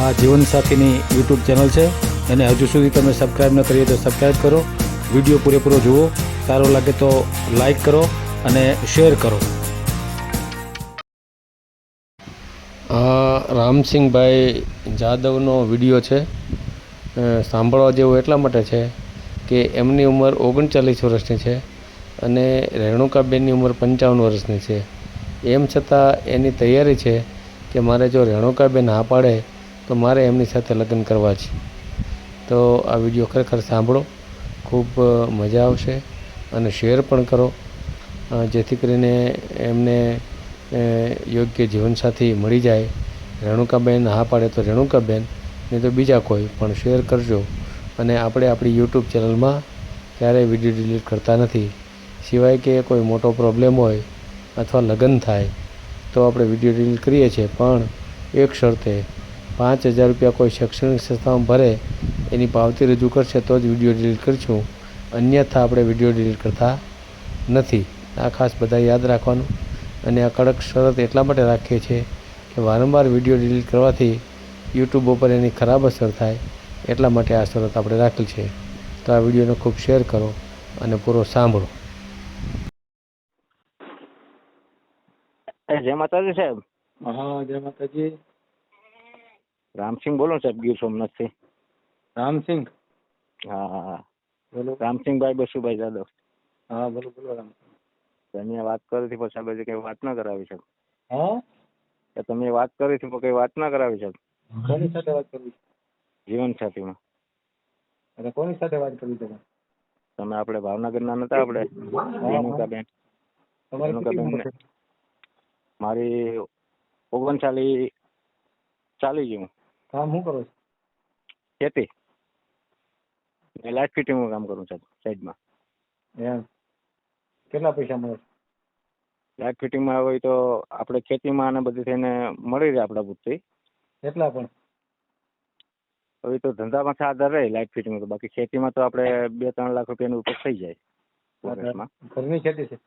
આ જીવનસાથીની YouTube channel છે, અને હજુ સુધી તમે સબસ્ક્રાઈબ ન કરીએ તો સબસ્ક્રાઈબ કરો. વિડીયો પૂરેપૂરો જુઓ, સારો લાગે તો લાઈક કરો અને શેર કરો. રામસિંહભાઈ જાદવનો વિડીયો છે. સાંભળવા જેવો એટલા માટે છે કે એમની ઉંમર 39 વર્ષની છે અને રેણુકાબેનની ઉંમર 55 વર્ષની છે. એમ છતાં એની તૈયારી છે કે મારે જો રેણુકાબેન હા પાડે તો મારે એમની સાથે લગ્ન કરવા છે. તો આ વિડીયો ખરેખર સાંભળો, ખૂબ મજા આવશે અને શેર પણ કરો, જેથી કરીને એમને યોગ્ય જીવનસાથી મળી જાય. રેણુકાબેન હા પાડે તો રેણુકાબેન, નહીં તો બીજા કોઈ, પણ શેર કરજો. અને આપણે આપણી યુટ્યુબ ચેનલમાં ક્યારેય વિડીયો ડિલીટ કરતા નથી, સિવાય કે કોઈ મોટો પ્રોબ્લેમ હોય અથવા લગ્ન થાય તો આપણે વિડીયો ડિલીટ કરીએ છીએ. પણ એક શરતે, 5,000 રૂપિયા કોઈ શૈક્ષણિક સંસ્થામાં ભરે, એની પાવતી રજૂ કરશે તો જ વિડીયો ડિલીટ કરીશું, અન્યથા આપણે વિડીયો ડિલીટ કરતા નથી. આ ખાસ બધા યાદ રાખવાનું. અને આ કડક શરત એટલા માટે રાખીએ છીએ કે વારંવાર વિડીયો ડિલીટ કરવાથી યુટ્યુબ ઉપર એની ખરાબ અસર થાય, એટલા માટે આ શરત આપણે રાખેલ છે. તો આ વિડીયોને ખૂબ શેર કરો અને પૂરો સાંભળો. જય માતાજી સાહેબ. હા, જય માતાજી. રામસિંહ બોલો સાહેબ, ગીર સોમનાથથી. રામસિંહ? હા હા હા, બોલો. રામસિંહભાઈ બસુભાઈ જાદવ. હા, બોલો બોલો રામસિંહ. તમે વાત કરી હતી પણ સાહેબ કઈ વાત ના કરાવી સાહેબ. હા, તમે વાત કરી હતી પણ કઈ વાત ના કરાવી સાહેબ. કોની સાથે વાત કરવી? જીવન સાથીમાં. એટલે કોની સાથે વાત કરવી તમે? તમે આપણે ભાવનગરના નતા આપણે રેણુકાબેન? તમારી કેટલી રેણુકાબેન ઉંમર ને છે? મારી 39 ચાલી ગયું. કામ શું કરો છો? ખેતી ને લાઇટ ફિટિંગનું કામ કરું સાહેબ સાઈડમાં. એમ કેટલા પૈસા મળે? લાઇટ ફિટિંગમાં હોય તો આપણે ખેતીમાં અને બધી થઈને મળી રહે આપણા પૂરતી. કેટલા પણ? હવે તો ધંધામાં આધાર રહે લાઇટ ફિટિંગ તો, બાકી ખેતીમાં તો આપણે 2-3 લાખ રૂપિયાનું ઉપર થઈ જાય વર્ષમાં. ઘરની ખેતી છે?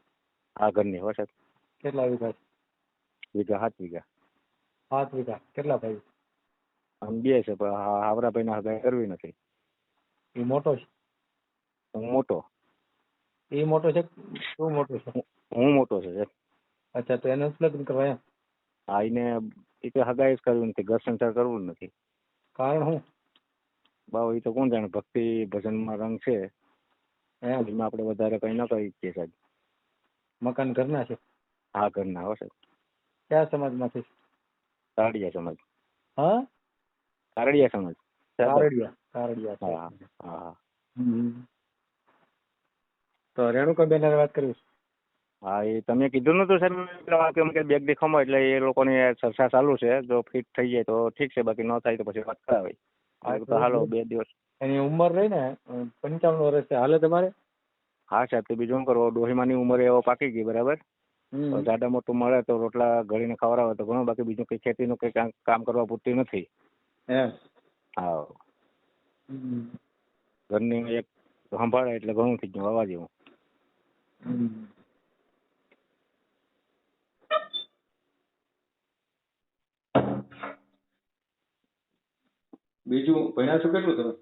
હા, ઘરની હો સાહેબ. કેટલા વીઘા છે? વીઘા 7 વીઘા. 7 વીઘા. કેટલા ભાઈ? આમ 2 છે, પણ હાવરાભાઈને હગાઈ કરવી નથી. એ મોટો છે? હું મોટો. એ મોટો છે? તું મોટો છે? હું મોટો છે સાહેબ. અચ્છા, તો એને લગ્ન કરવા એમ? હા, એને એ તો હગાઈ જ કરવી નથી, ઘર સંસાર કરવું જ નથી. કારણ શું? બાવ એ તો કોણ જાણે, ભક્તિ ભજનમાં રંગ છે એમ? એમાં આપણે વધારે કઈ ન કરી શકીએ સાહેબ. મકાન ઘરના છે? હા, ઘરના હો સાહેબ. કયા સમાજમાંથી? કારડિયા સમાજ. હા, કારડિયા સમાજ. કારડિયા. કારડિયા છે. હા હા. તો રેણુકાબેન હારે વાત કરવી? હા, એ તમે કીધું નતું સાહેબ કે બેગ દેખામાં, એટલે એ લોકોની ચર્ચા ચાલુ છે. જો ફિટ થઈ જાય તો ઠીક છે, બાકી ન થાય તો પછી વાત કરાવી. તો હાલો 2 દિવસ. એની ઉંમર રહી ને 55 વર્ષ છે, હાલે તમારે? હા સાહેબ, તો બીજું શું કરવું, ડોહીમાની ઉંમરે એવો પાકી ગઈ બરાબર. તો જાડા મોટું મળે તો રોટલા ઘડીને ખવડાવે તો ઘણું, બાકી બીજું કઈ ખેતીનું કઈ કામ કરવા પૂરતી નથી. હા, ઘરની એક સંભાળે એટલે ઘણું થઈ ગયું હવા જેવું. બીજું ભણ્યા છો કેટલું તમે?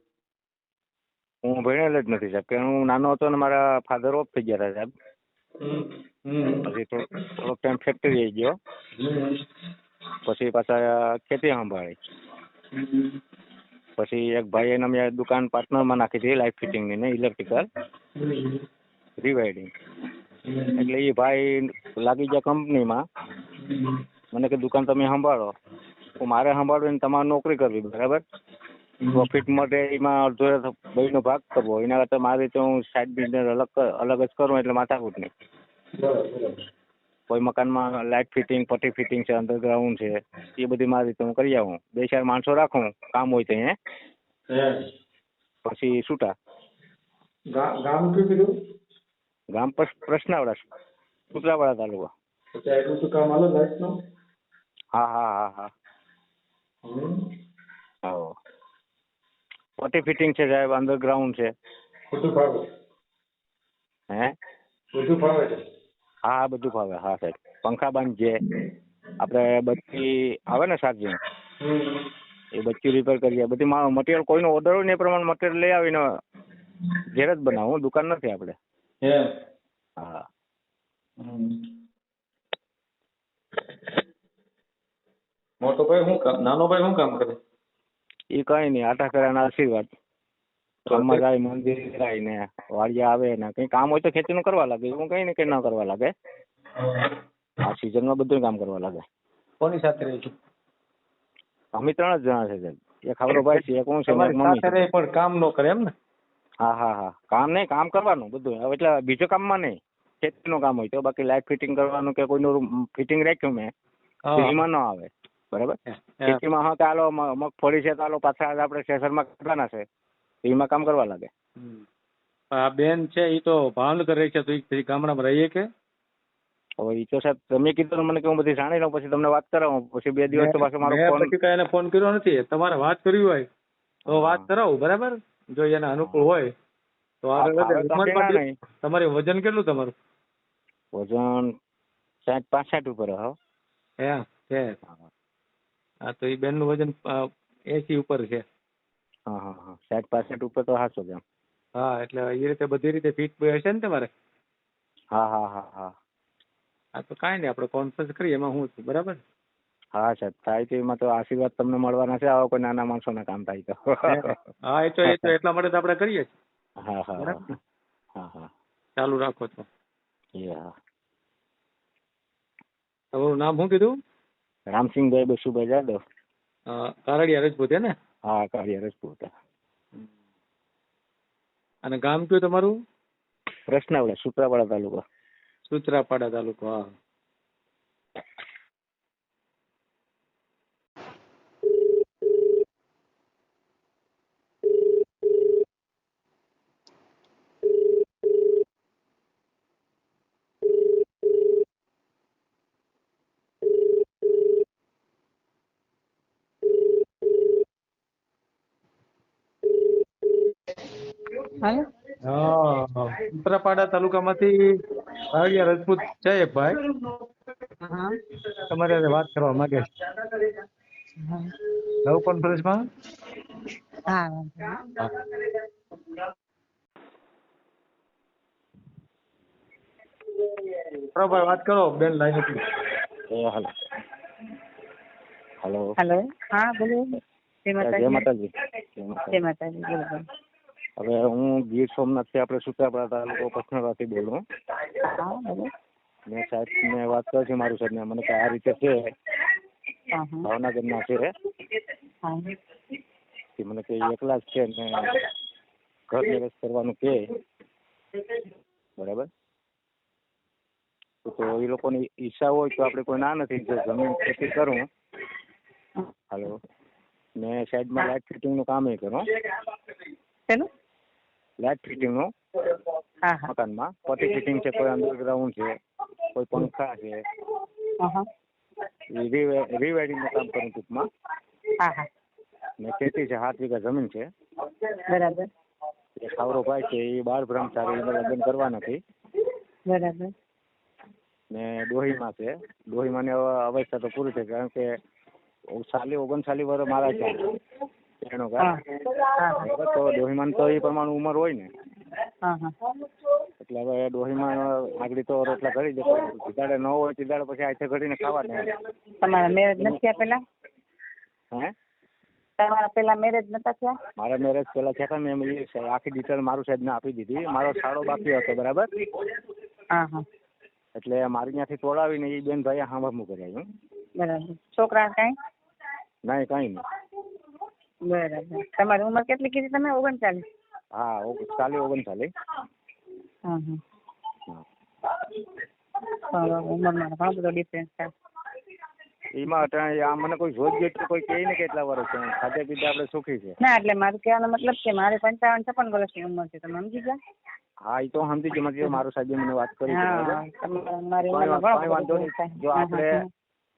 હું ભણેલ જ નથી સાહેબ, કે હું નાનો હતો ને મારા ફાધર ઓફ થઈ ગયા હતા સાહેબ. પછી થોડોક ટાઈમ ફેક્ટરી ગયો, પછી પાછા ખેતી સંભાળી. પછી એક ભાઈ એને મેં દુકાન પાર્ટનરમાં નાખી હતી, લાઇટ ફિટિંગની ને ઇલેક્ટ્રિકલ રિવાઇડિંગ. એટલે એ ભાઈ લાગી ગયા કંપનીમાં. મને કે દુકાન તમે સંભાળો. તો મારે સંભાળવીને તમારે નોકરી કરવી બરાબર. પ્રોફિટ માટે એમાં અડધો ભાઈનો ભાગ કરવો, એના કરતાં મારી રીતે હું સાઈડ બિઝનેસ અલગ જ કરું, એટલે માથાકૂટ નહીં. કોઈ મકાનમાં લાઇટ ફિટિંગ, પટ્ટી ફિટિંગ છે, અંડરગ્રાઉન્ડ છે, એ બધી મારી રીતે હું કરી આવું. 2-4 માણસો રાખું, કામ હોય તો પછી છૂટા. ગામ કયું કીધું? ગામ પ્રશ્નાવડા, સુત્રાવાડા તાલુકા. એટલું શું કામ હાલે લાઈટનું? હા હા હા હા. હા, પટ્ટી ફિટિંગ છે સાહેબ, અંડરગ્રાઉન્ડ છે. બધું ફાવે? હે? બધું ફાવે છે? હા હા, બધું ફાવે. હા સાહેબ, પંખા બંધ છે આપણે, બત્તી આવે ને ચાર્જિંગ, એ બચ્ચું રિપેર કરી જાય. બધી મટીરિયલ કોઈનો ઓર્ડર હોય ને એ પ્રમાણે મટીરિયલ લઈ આવીને ઘેર જ બનાવું. દુકાન નથી આપણે. એમ. હા. મોટો ભાઈ શું કામ, નાનો ભાઈ શું કામ કરે? એ કઈ નહીં, આટા કર્યાના આશીર્વાદ. ગામમાં જાય, મંદિર જાય ને વાડિયા આવે ને કંઈ કામ હોય તો ખેતીનું કરવા લાગે. એવું કઈ ને કઈ ના કરવા લાગે. આ સિઝનમાં બધું કામ કરવા લાગે. કોની સાથે રહે છે? અમે 3 જ જણા છે સાહેબ. એક ખાવડો ભાઈ છે, એક હું છે, એક તમારી મમ્મી સાથે છે. રહે પણ કામ ન કરે એમ ને? હા હા હા. કામ નહીં, કામ કરવાનું બધું. હવે એટલે બીજો કામમાં નહીં, ખેતીનું કામ હોય તો. બાકી લાઇટ ફિટિંગ કરવાનું કે કોઈનું ફિટિંગ રાખ્યું મેં, એમાં ન આવે. બરાબર. ખેતીમાં હા કે હાલો મગફળી છે તો હાલો પાછા આપણે સ્ટેશનમાં કરવાના છે, એમાં કામ કરવા લાગે. આ બેન છે એ તો ભાવનગર રહે છે, તો એ ગામડામાં રહીએ કે? હવે એ તો સાહેબ તમે કીધું ને મને કે હું બધી જાણી લઉં, પછી તમને વાત કરાવું. પછી 2 દિવસ તો પાછો મારો ફોન. પછી કઈ એને ફોન કર્યો નથી. તમારે વાત કરવી હોય તો વાત કરાવું, બરાબર? જો એને અનુકૂળ હોય તો આગળ વધે. તમારે વજન કેટલું તમારું? વજન 65 ઉપર. હા છે. હા તો એ બેન નું વજન 80 ઉપર છે. હા હા હા. 65 ઉપર તો 700 ગ્રામ. હા એટલે એ રીતે બધી રીતે ફિટ હશે ને તમારે? હા હા હા હા. હા તો કાંઈ નહીં, આપણે કોન્ફરન્સ કરીએ, એમાં હું છું, બરાબર? હા સાહેબ, થાય તો એમાં તો આશીર્વાદ તમને મળવાના છે. આવા કોઈ નાના માણસોના કામ થાય તો. હા એ તો એટલા માટે તો આપણે કરીએ છીએ. હા હા હા હા. ચાલુ રાખો તો. હા. તમારું નામ શું કીધું? રામસિંહભાઈ બસુભાઈ જાદવ. કારડિયા રજપૂત હે ને? હા, કારડિયા રજપૂત. અને ગામ કયું તમારું? પ્રશ્નાવડા, સુત્રાપાડા તાલુકો. સુત્રાપાડા તાલુકો. હા. હા, સુત્રાપાડા તાલુકામાંથી કારડિયા રજપૂત છે એક ભાઈ, તમારી સાથે વાત કરવા માંગે છે. નવ કોન્ફરન્સમાં. હા. ભાઈ વાત કરો, બેન લાઈન હતી. હાલો. હાલો. હેલો. હા બોલો. જય માતાજી. જય માતાજી. બોલો બોલો. હવે હું ગીર સોમનાથથી આપણે સુત્રાપાડા તાલુકો પથનરાથી બોલું. હા બોલો. મેં સાહેબને વાત કરી છે, મારું સાહેબને મને કે આ રીતે છે, ભાવનગરના છે. મને કે એકલા જ છે ને ઘર મેરેજ કરવાનું કે, બરાબર. તો એ લોકોની ઈચ્છા હોય તો આપણે કોઈ ના નથી. જો જમીન ખેતી કરું. હાલો. ને સાઈડમાં લાઇટ ફિટિંગનું કામ એ કરું. શેનું? લાઇટ ફિટિંગનું મકાનમાં પટી ફિટિંગ છે, કોઈ અંડરગ્રાઉન્ડ છે, કોઈ પંખા છે, રીવાયરિંગનું કામ કરું ટૂંકમાં. ને ખેતી છે, 7 વીઘા જમીન છે. બરાબર. એ ખાવરો ભાઈ છે, એ 12 બ્રહ્મચારી, એને લગ્ન કરવા નથી. બરાબર. ને ડોહીમાં છે. ડોહીમાંની અવસ્થા તો પૂરી થઈ, કારણ કે 39 વર્ષ મારા છે એનો ઘર. તો ડોહીમાં તો એ પ્રમાણે ઉંમર હોય ને, એટલે હવે ડોહીમાં આગળ તો રોટલા કરી દે. સીધાડે ન હોય સીધાડે પછી આથે ઘડીને ખાવા દે. તમારા મેરેજ નથી થયા પેલા? હે? તમારા પેલા મેરેજ નતા થયા? મારા મેરેજ પેલા થયા હતા. મેં આખી ડિટેલ મારું સાહેબને આપી દીધી. મારો સાડો બાકી હતો, બરાબર. એટલે મારી ત્યાંથી તોડાવીને એ બેન ભાઈ હાંભા કર્યા. બરાબર. છોકરા કઈ? નહીં, કઈ નહીં. બરાબર. તમારી ઉંમર કેટલી કીધી તમે? 39? હા, 39. ઉંમરમાં ઘણો બધો ડિફરન્સ છે. એમાં આ મને કોઈ જોઈ ગયો તો કોઈ કહે ને કેટલા વર્ષ છે, ખાધે પીધે આપણે સુખી છે. ના, એટલે મારું કહેવાનો મતલબ છે મારે 55-56 વર્ષની ઉંમર છે. તમે સમજી ગયા? હા, એ તો સમજી ગયો. મતલબ મારું સાહેબ મને વાત કરી. વાંધો નહીં. જો આપણે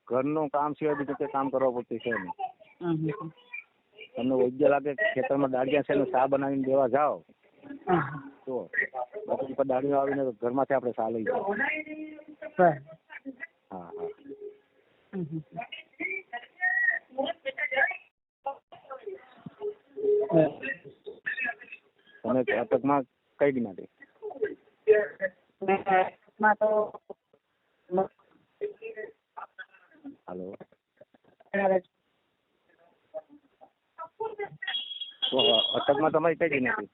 ઘરનું કામ સિવાય બીજું કંઈ કામ કરવા પૂરતી છે નહીં. તમને વૈદ્ય લાગે ખેતરમાં દાળિયા છે ને ચા બનાવીને દેવા જાઓ તો બાકી પર દાળીઓ આવીને ઘરમાંથી આપણે ચા લઈ જાઓ. હા હા. તમે અટકમાં કઈ દિનાથી? માં તો હાલો, તો અટકમાં તમારી કઈ દિનાથી?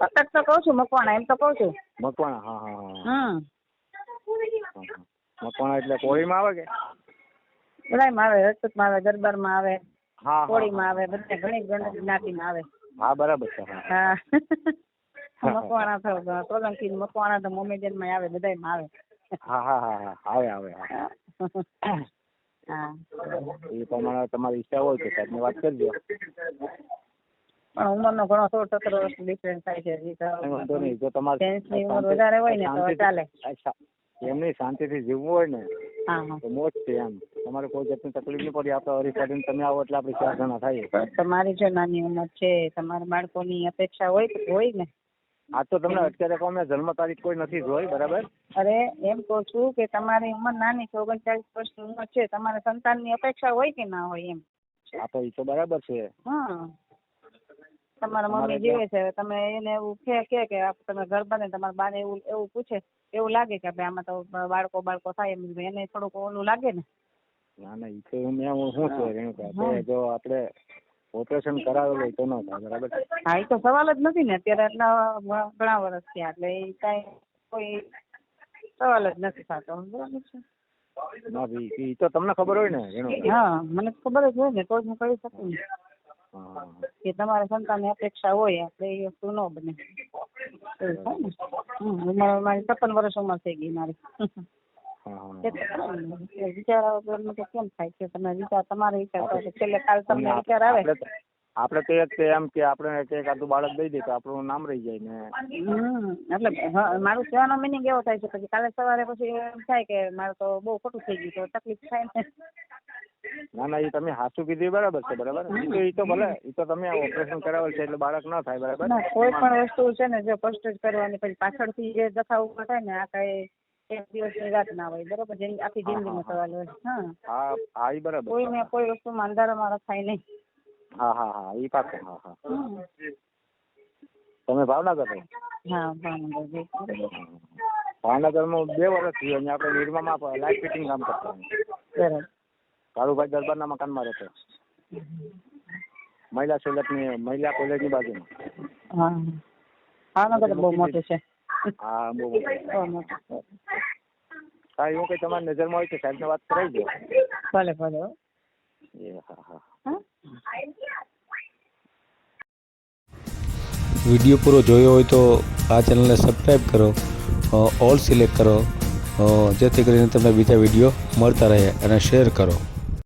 અટક તો કહું છું, મકવાણા એમ તો કહું છું. મકવાણા, હા હા હા. મકવાણા એટલે કોળીમાં આવે કે? બધાયમાં આવે, રજપૂતમાં આવે, દરબારમાં આવે, હા કોળીમાં આવે, બધે ઘણી ઘણી જ્ઞાતિમાં આવે. હા બરાબર છે. હા મકવાણા તો સોલંકી મકવાણા તો મોમેડિયનમાં આવે, બધાયમાં આવે. હા હા હા હા આવે આવે હા. હા એ પ્રમાણે તમારી ઈચ્છા હોય તો સાહેબને વાત કરજો. પણ ઉંમરનો ઘણો 16-17 વર્ષ ડિફરન્સ થાય છે. કઈ વાંધો નહીં, જો તમારે જેન્ટ્સની ઉંમર વધારે હોય ને તો ચાલે. એમની શાંતિથી જીવવું હોય ને હા હા તો મોજ છે એમ. તમારે કોઈ જાતની તકલીફ નહીં પડી. આપણે હરીફરીને તમે આવો એટલે આપણે 4 જણા થાય. તમારી જો નાની ઉંમર છે, તમારા બાળકોની અપેક્ષા હોય તો હોય ને. આ તો તમને અત્યારે કહો, મેં જન્મ તારીખ કોઈ નથી જોઈ, બરાબર? અરે એમ કહું છું કે તમારી ઉંમર નાની છે, 39 વર્ષની ઉંમર છે, તમારે સંતાનની અપેક્ષા હોય કે ના હોય એમ. આ તો એ તો બરાબર છે. હા તમારા મમ્મી જીવે છે, તમે એને એવું કે તમે ઘર બને, તમારા બાને એવું પૂછે, એવું લાગે કે ભાઈ આમાં તો બાળકો થાય એમ, એને થોડુંક ઓલું લાગે ને. ના ના, એ તો મેં શું છે રેણુકા, જો આપણે ઓપરેશન કરાવેલું હોય તો ન થાય, બરાબર? હા એ તો સવાલ જ નથી ને. અત્યારે આટલા ઘણા વર્ષ થયા એટલે એ કાંઈ કોઈ સવાલ જ નથી થતો, બરાબર છે? ના ભાઈ, એ તો તમને ખબર હોય ને રેણુકા. હા મને ખબર જ હોય ને, તો જ હું કહી શકું ને હા કે તમારા સંતાનની અપેક્ષા હોય એટલે એ વસ્તુ ન બને. એવું થાય ને. મારી 56 વર્ષ ઉંમર થઈ ગઈ મારી. વિચાર આવે તો કેમ થાય કે તમે વિચાર, તમારે વિચાર કરો છેલ્લે કાલ તમને વિચાર આવે. આપણે તો એક એમ કે આપણે એક આટલું બાળક દઈ દે તો આપણું નામ રહી જાય ને. એટલે મારું કહેવાનો મિનિંગ એવો થાય છે, પછી કાલે સવારે પછી એમ થાય કે મારે તો બહુ ખોટું થઈ ગયું, તો તકલીફ થાય ને. ના ના, એ તમે સાચું કીધું, બરાબર છે, બરાબર. એ તો ભલે, એ તો તમે ઓપરેશન કરાવેલ છે એટલે બાળક ના થાય, બરાબર. ના કોઈ પણ વસ્તુ છે ને, જો કષ્ટ જ કરવાની, પછી પાછળથી જે દફા ઉભા થાય ને, આ કઈ એક દિવસની વાત ના હોય, બરોબર? આખી જિંદગીનો સવાલ હોય. હા હા, એ બરાબર. કોઈને કોઈ વસ્તુમાં અંધારામાં રખાય નહીં. હા હા હા, એ પાકું. હા હા. તમે ભાવનગર રહો? હા ભાવનગર. ભાવનગરમાં 2 વર્ષ થયું, અને આપણે નિરમામાં લાઇટ ફિટિંગ કામ કરતા. બરાબર. કાળુભાઈ દરબારના મકાનમાં રહેતો. મહિલા કોલેજની બાજુમાં. હા ભાવનગર બહુ મોટું છે. હા બહુ બહુ મોટું. હા, એવું કંઈ તમારી નજરમાં હોય તો સાહેબને વાત કરાવી દો. ભલે ભલે. એ હા હા. વિડીયો પૂરો જોયો હોય તો આ ચેનલને સબસ્ક્રાઈબ કરો, ઓલ સિલેક્ટ કરો, જેથી કરીને તમને બીજા વિડીયો મળતા રહે, અને શેર કરો.